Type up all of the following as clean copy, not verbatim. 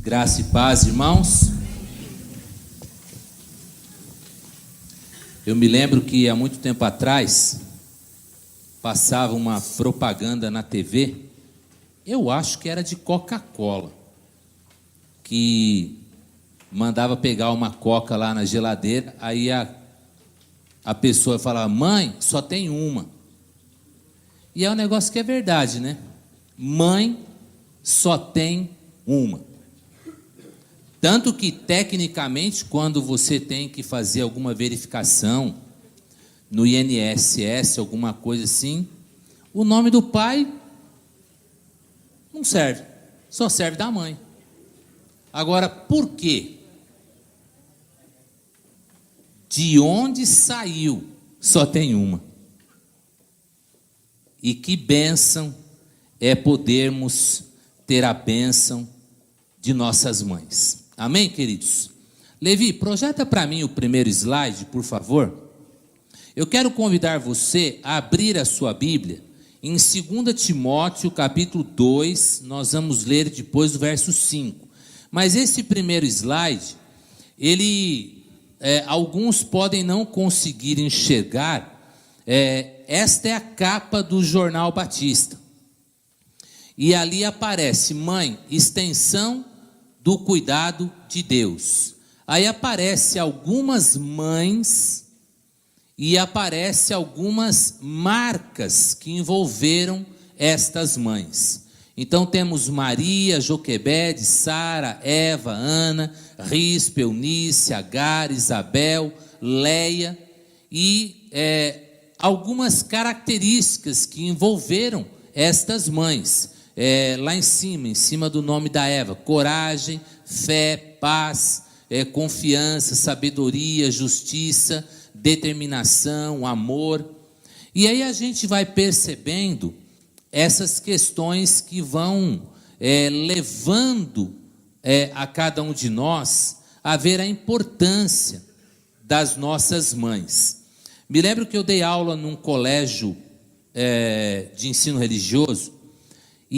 Graça e paz, irmãos. Eu me lembro que há muito tempo atrás passava uma propaganda na TV, eu acho que era de Coca-Cola, que mandava pegar uma Coca lá na geladeira, aí a pessoa falava: mãe, só tem uma. E é um negócio que é verdade, né? Mãe só tem uma. Tanto que, tecnicamente, quando você tem que fazer alguma verificação no INSS, alguma coisa assim, o nome do pai não serve, só serve da mãe. Agora, por quê? De onde saiu, só tem uma. E que bênção é podermos ter a bênção de nossas mães. Amém, queridos? Levi, projeta para mim o primeiro slide, por favor. Eu quero convidar você a abrir a sua Bíblia em 2 Timóteo, capítulo 2, nós vamos ler depois o verso 5. Mas esse primeiro slide, alguns podem não conseguir enxergar, esta é a capa do Jornal Batista. E ali aparece: mãe, extensão do cuidado de Deus. Aí aparece algumas mães e aparece algumas marcas que envolveram estas mães. Então temos Maria, Joquebede, Sara, Eva, Ana, Rispa, Eunice, Agar, Isabel, Leia e algumas características que envolveram estas mães. Lá em cima do nome da Eva: coragem, fé, paz, confiança, sabedoria, justiça, determinação, amor. E aí a gente vai percebendo essas questões que vão levando a cada um de nós a ver a importância das nossas mães. Me lembro que eu dei aula num colégio de ensino religioso,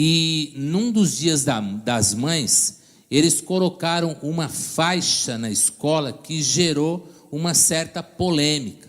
e num dos dias das mães, eles colocaram uma faixa na escola que gerou uma certa polêmica,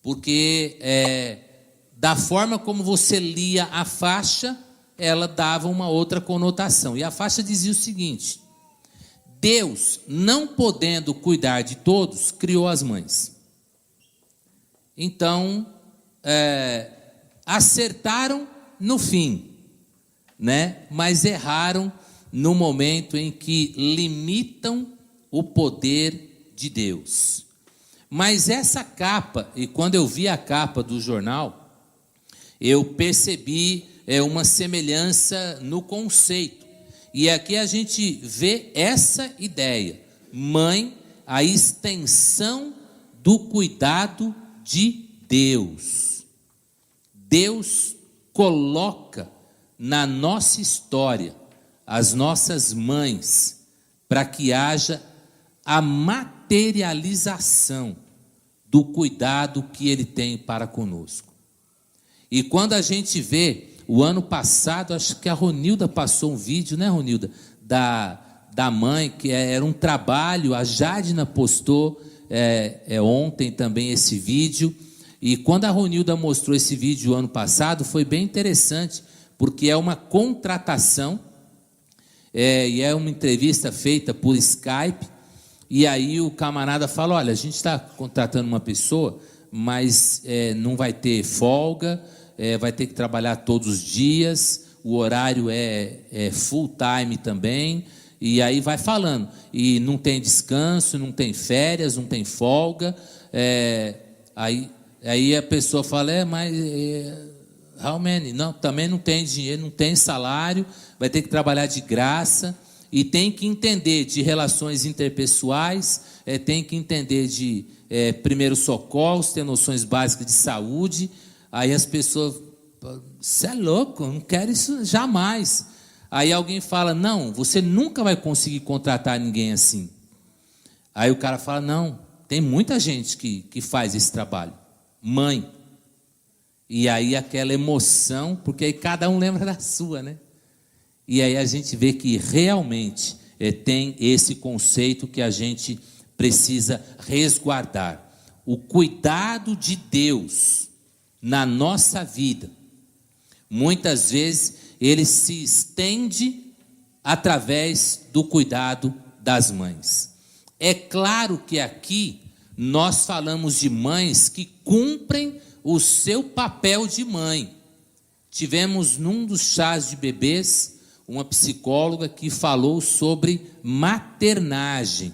porque da forma como você lia a faixa, ela dava uma outra conotação. E a faixa dizia o seguinte: Deus, não podendo cuidar de todos, criou as mães. Então, acertaram no fim, né? Mas erraram no momento em que limitam o poder de Deus. Mas essa capa, e quando eu vi a capa do jornal, eu percebi uma semelhança no conceito. E aqui a gente vê essa ideia: mãe, a extensão do cuidado de Deus. Deus coloca na nossa história as nossas mães para que haja a materialização do cuidado que Ele tem para conosco. E quando a gente vê, o ano passado, acho que a Ronilda passou um vídeo, né, Ronilda? Da mãe, que era um trabalho, a Jadna postou ontem também esse vídeo. E quando a Ronilda mostrou esse vídeo ano passado, foi bem interessante, porque é uma contratação, e é uma entrevista feita por Skype, e aí o camarada fala: olha, a gente está contratando uma pessoa, mas não vai ter folga, vai ter que trabalhar todos os dias, o horário é full time também, e aí vai falando, e não tem descanso, não tem férias, não tem folga, aí a pessoa fala: mas... how many? Não, também não tem dinheiro, não tem salário, vai ter que trabalhar de graça, e tem que entender de relações interpessoais, tem que entender de primeiros socorros, ter noções básicas de saúde. Aí as pessoas: você é louco, não quero isso jamais. Aí alguém fala: não, você nunca vai conseguir contratar ninguém assim. Aí o cara fala: não, tem muita gente que faz esse trabalho. Mãe. E aí aquela emoção, porque aí cada um lembra da sua, né? E aí a gente vê que realmente tem esse conceito que a gente precisa resguardar. O cuidado de Deus na nossa vida, muitas vezes, ele se estende através do cuidado das mães. É claro que aqui nós falamos de mães que cumprem o seu papel de mãe. Tivemos num dos chás de bebês uma psicóloga que falou sobre maternagem.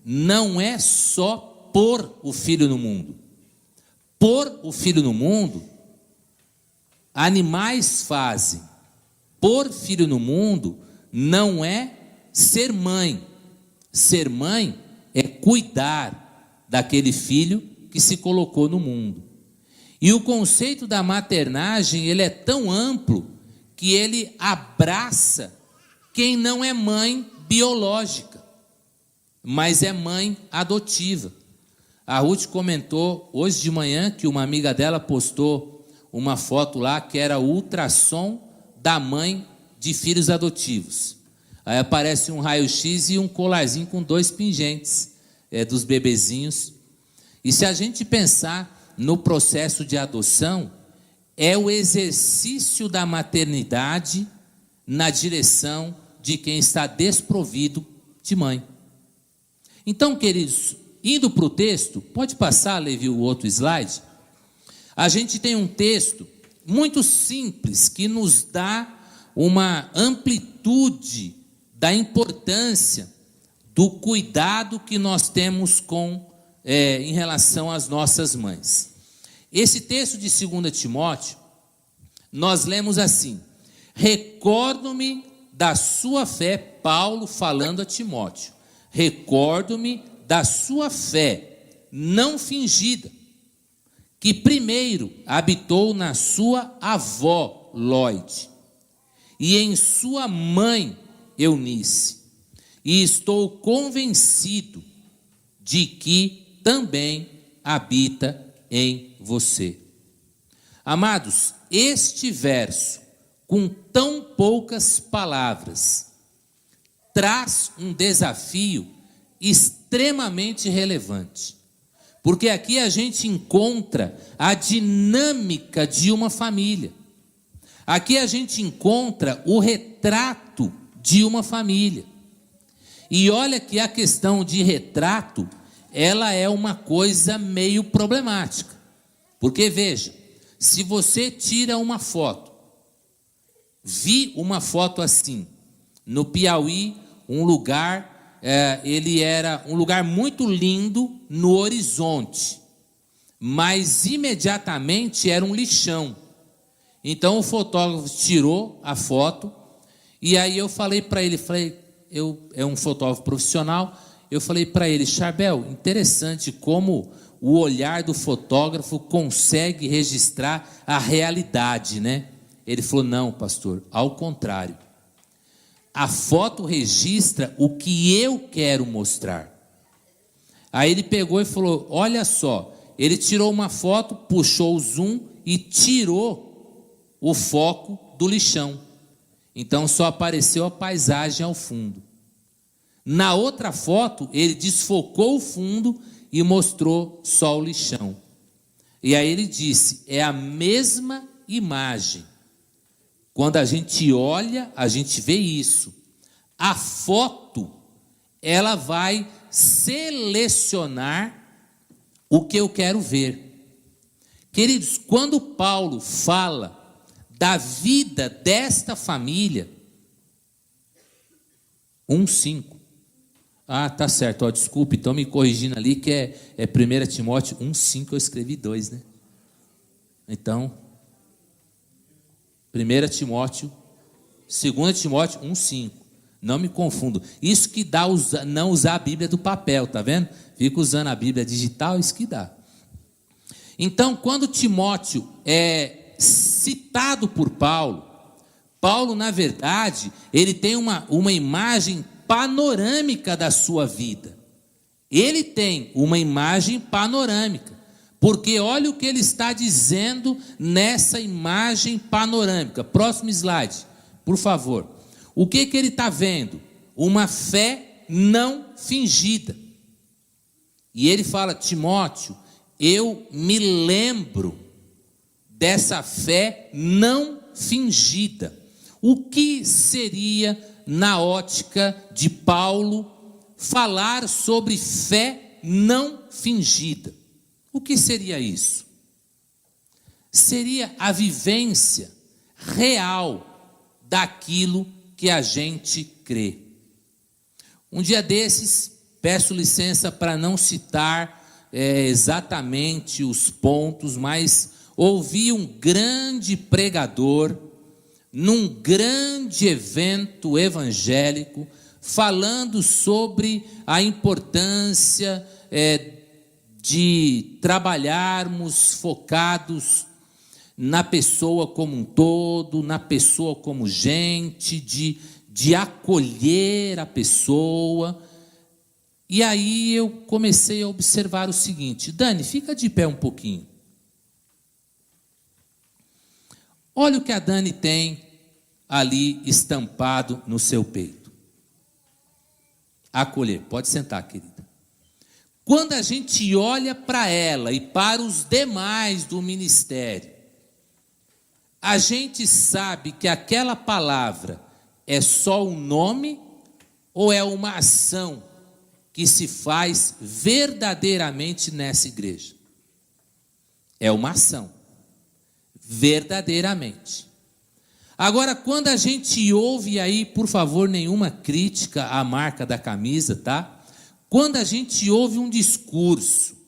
Não é só pôr o filho no mundo. Pôr o filho no mundo, animais fazem. Pôr filho no mundo não é ser mãe. Ser mãe é cuidar daquele filho que se colocou no mundo. E o conceito da maternagem, ele é tão amplo que ele abraça quem não é mãe biológica, mas é mãe adotiva. A Ruth comentou hoje de manhã que uma amiga dela postou uma foto lá que era o ultrassom da mãe de filhos adotivos. Aí aparece um raio-x e um colarzinho com 2 pingentes dos bebezinhos. E se a gente pensar no processo de adoção, é o exercício da maternidade na direção de quem está desprovido de mãe. Então, queridos, indo para o texto, pode passar, Levi, o outro slide. A gente tem um texto muito simples que nos dá uma amplitude da importância do cuidado que nós temos em relação às nossas mães. Esse texto de 2 Timóteo, nós lemos assim: recordo-me da sua fé, Paulo falando a Timóteo, recordo-me da sua fé não fingida, que primeiro habitou na sua avó Lóide e em sua mãe Eunice, e estou convencido de que também habita em você. Amados, este verso, com tão poucas palavras, traz um desafio extremamente relevante, porque aqui a gente encontra a dinâmica de uma família. Aqui a gente encontra o retrato de uma família. E olha que a questão de retrato, ela é uma coisa meio problemática. Porque veja, se você tira uma foto, vi uma foto assim, no Piauí, um lugar, ele era um lugar muito lindo no horizonte, mas imediatamente era um lixão. Então o fotógrafo tirou a foto, e aí eu falei para ele, é um fotógrafo profissional, eu falei para ele: Charbel, interessante como o olhar do fotógrafo consegue registrar a realidade, né? Ele falou: não, pastor, ao contrário. A foto registra o que eu quero mostrar. Aí ele pegou e falou: olha só, ele tirou uma foto, puxou o zoom e tirou o foco do lixão. Então só apareceu a paisagem ao fundo. Na outra foto, ele desfocou o fundo e mostrou só o lixão. E aí ele disse: é a mesma imagem. Quando a gente olha, a gente vê isso. A foto, ela vai selecionar o que eu quero ver. Queridos, quando Paulo fala da vida desta família, 1:5. Ah, tá certo, desculpe, estão me corrigindo ali que é 1 Timóteo 1:5, eu escrevi 2, né? Então, 1 Timóteo, 2 Timóteo 1:5. Não me confundo. Isso que dá não usar a Bíblia do papel, tá vendo? Fica usando a Bíblia digital, isso que dá. Então, quando Timóteo é citado por Paulo, na verdade, ele tem uma imagem panorâmica da sua vida. Ele tem uma imagem panorâmica, porque olha o que ele está dizendo nessa imagem panorâmica. Próximo slide, por favor. O que ele está vendo? uma fé não fingida. E ele fala: Timóteo, eu me lembro dessa fé não fingida. O que seria, na ótica de Paulo, falar sobre fé não fingida? O que seria isso? Seria a vivência real daquilo que a gente crê. Um dia desses, peço licença para não citar exatamente os pontos, mas ouvi um grande pregador num grande evento evangélico falando sobre a importância de trabalharmos focados na pessoa como um todo, na pessoa como gente, de acolher a pessoa. E aí eu comecei a observar o seguinte: Dani, fica de pé um pouquinho. Olha o que a Dani tem ali estampado no seu peito. Acolher. Pode sentar, querida. Quando a gente olha para ela e para os demais do ministério, a gente sabe que aquela palavra é só um nome ou é uma ação que se faz verdadeiramente nessa igreja? É uma ação, verdadeiramente. Agora, quando a gente ouve aí, por favor, nenhuma crítica à marca da camisa, tá? Quando a gente ouve um discurso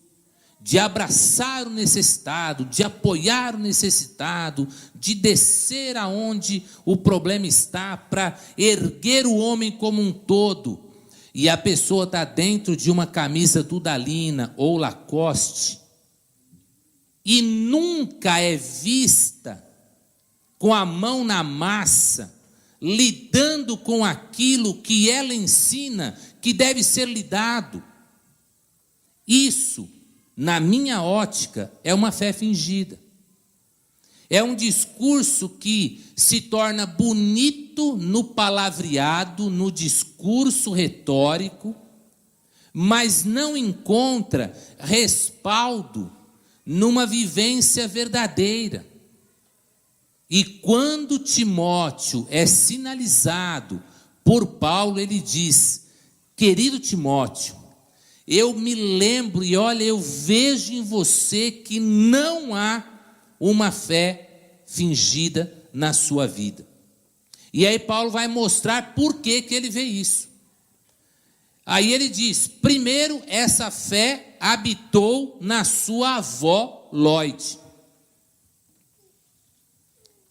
de abraçar o necessitado, de apoiar o necessitado, de descer aonde o problema está, para erguer o homem como um todo, e a pessoa está dentro de uma camisa Dudalina ou Lacoste, e nunca é vista com a mão na massa, lidando com aquilo que ela ensina que deve ser lidado. Isso, na minha ótica, é uma fé fingida. É um discurso que se torna bonito no palavreado, no discurso retórico, mas não encontra respaldo numa vivência verdadeira. E quando Timóteo é sinalizado por Paulo, ele diz: querido Timóteo, eu me lembro e olha, eu vejo em você que não há uma fé fingida na sua vida. E aí Paulo vai mostrar por que ele vê isso. Aí ele diz: primeiro, essa fé habitou na sua avó Lloyd.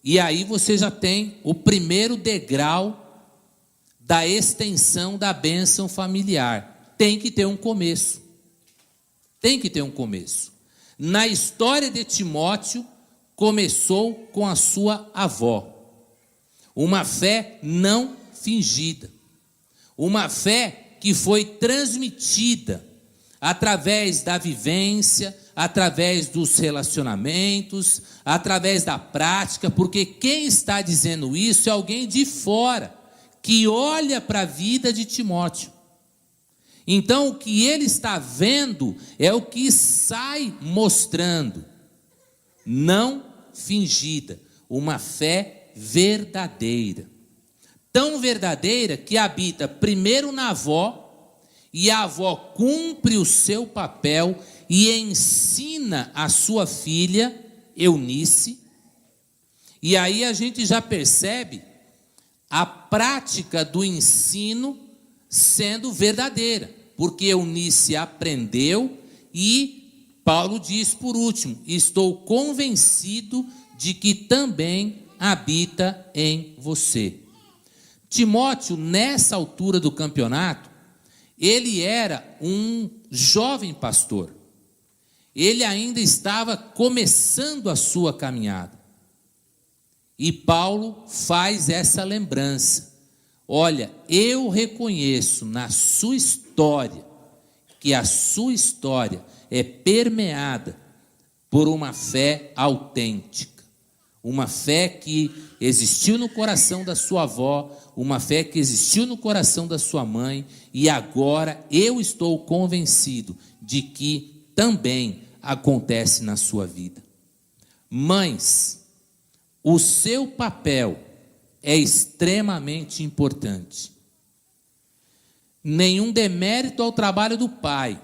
E aí você já tem o primeiro degrau da extensão da bênção familiar. Tem que ter um começo. Tem que ter um começo. Na história de Timóteo, começou com a sua avó. Uma fé não fingida. Uma fé que foi transmitida através da vivência, através dos relacionamentos, através da prática, porque quem está dizendo isso é alguém de fora, que olha para a vida de Timóteo. Então, o que ele está vendo é o que sai mostrando, não fingida, uma fé verdadeira. Tão verdadeira que habita primeiro na avó, e a avó cumpre o seu papel e ensina a sua filha, Eunice. E aí a gente já percebe a prática do ensino sendo verdadeira, porque Eunice aprendeu e Paulo diz por último: estou convencido de que também habita em você. Timóteo, nessa altura do campeonato, ele era um jovem pastor. Ele ainda estava começando a sua caminhada. E Paulo faz essa lembrança. Olha, eu reconheço na sua história que a sua história é permeada por uma fé autêntica, uma fé que existiu no coração da sua avó, uma fé que existiu no coração da sua mãe, e agora eu estou convencido de que também acontece na sua vida. Mães, o seu papel é extremamente importante. Nenhum demérito ao trabalho do pai.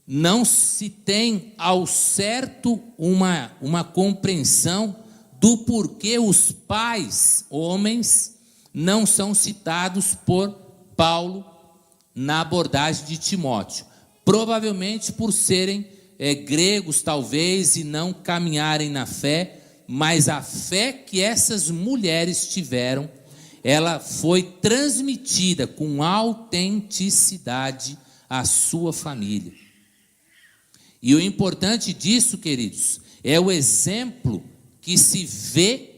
Não se tem ao certo uma compreensão do porquê os pais, homens, não são citados por Paulo na abordagem de Timóteo. Provavelmente por serem gregos, talvez, e não caminharem na fé, mas a fé que essas mulheres tiveram, ela foi transmitida com autenticidade à sua família. E o importante disso, queridos, é o exemplo que se vê,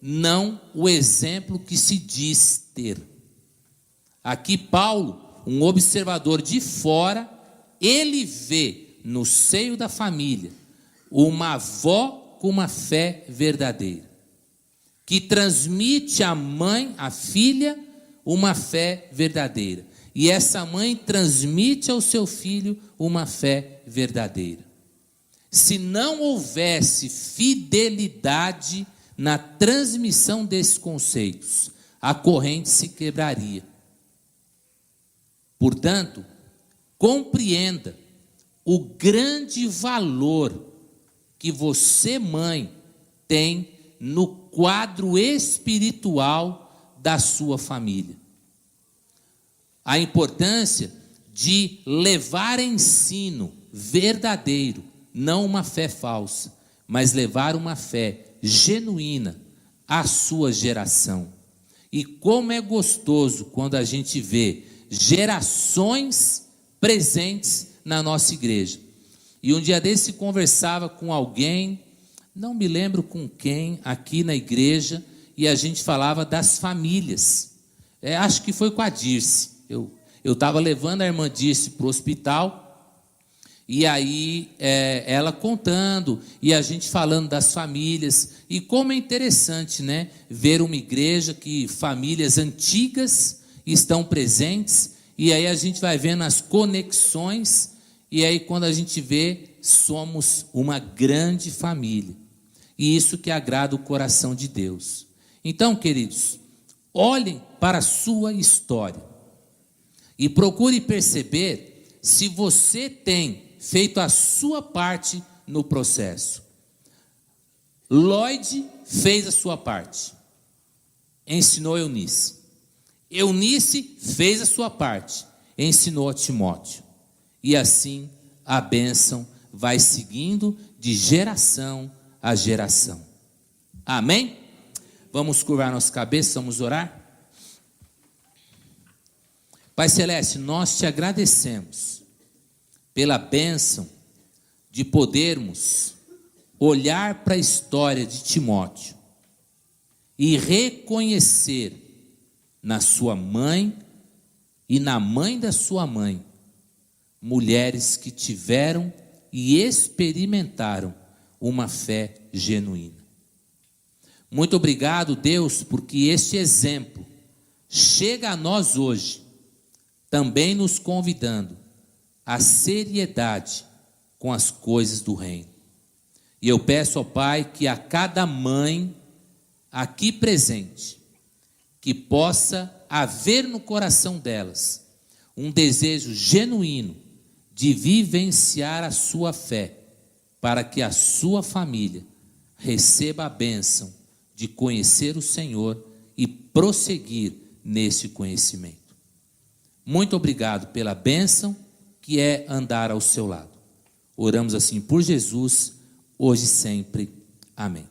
não o exemplo que se diz ter. Aqui Paulo, um observador de fora, ele vê no seio da família uma avó com uma fé verdadeira, que transmite à mãe, à filha, uma fé verdadeira. E essa mãe transmite ao seu filho uma fé verdadeira. Se não houvesse fidelidade na transmissão desses conceitos, a corrente se quebraria. Portanto, compreenda o grande valor que você, mãe, tem no quadro espiritual da sua família. A importância de levar ensino verdadeiro, não uma fé falsa, mas levar uma fé genuína à sua geração. E como é gostoso quando a gente vê gerações presentes na nossa igreja. E um dia desse conversava com alguém, não me lembro com quem, aqui na igreja, e a gente falava das famílias. Acho que foi com a Dirce. Eu estava levando a irmã Dirce para o hospital, e aí ela contando, e a gente falando das famílias, e como é interessante, né, ver uma igreja que famílias antigas estão presentes, e aí a gente vai vendo as conexões, e aí quando a gente vê, somos uma grande família, e isso que agrada o coração de Deus. Então, queridos, olhem para a sua história, e procure perceber se você tem feito a sua parte no processo. Lloyd fez a sua parte, ensinou Eunice. Eunice fez a sua parte, ensinou a Timóteo. E assim a bênção vai seguindo de geração a geração. Amém? Vamos curvar nossa cabeça, vamos orar? Pai Celeste, nós te agradecemos pela bênção de podermos olhar para a história de Timóteo e reconhecer na sua mãe e na mãe da sua mãe mulheres que tiveram e experimentaram uma fé genuína. Muito obrigado, Deus, porque este exemplo chega a nós hoje, também nos convidando à seriedade com as coisas do reino. E eu peço ao Pai que a cada mãe aqui presente, que possa haver no coração delas um desejo genuíno de vivenciar a sua fé, para que a sua família receba a bênção de conhecer o Senhor e prosseguir nesse conhecimento. Muito obrigado pela bênção que é andar ao seu lado. Oramos assim por Jesus, hoje e sempre. Amém.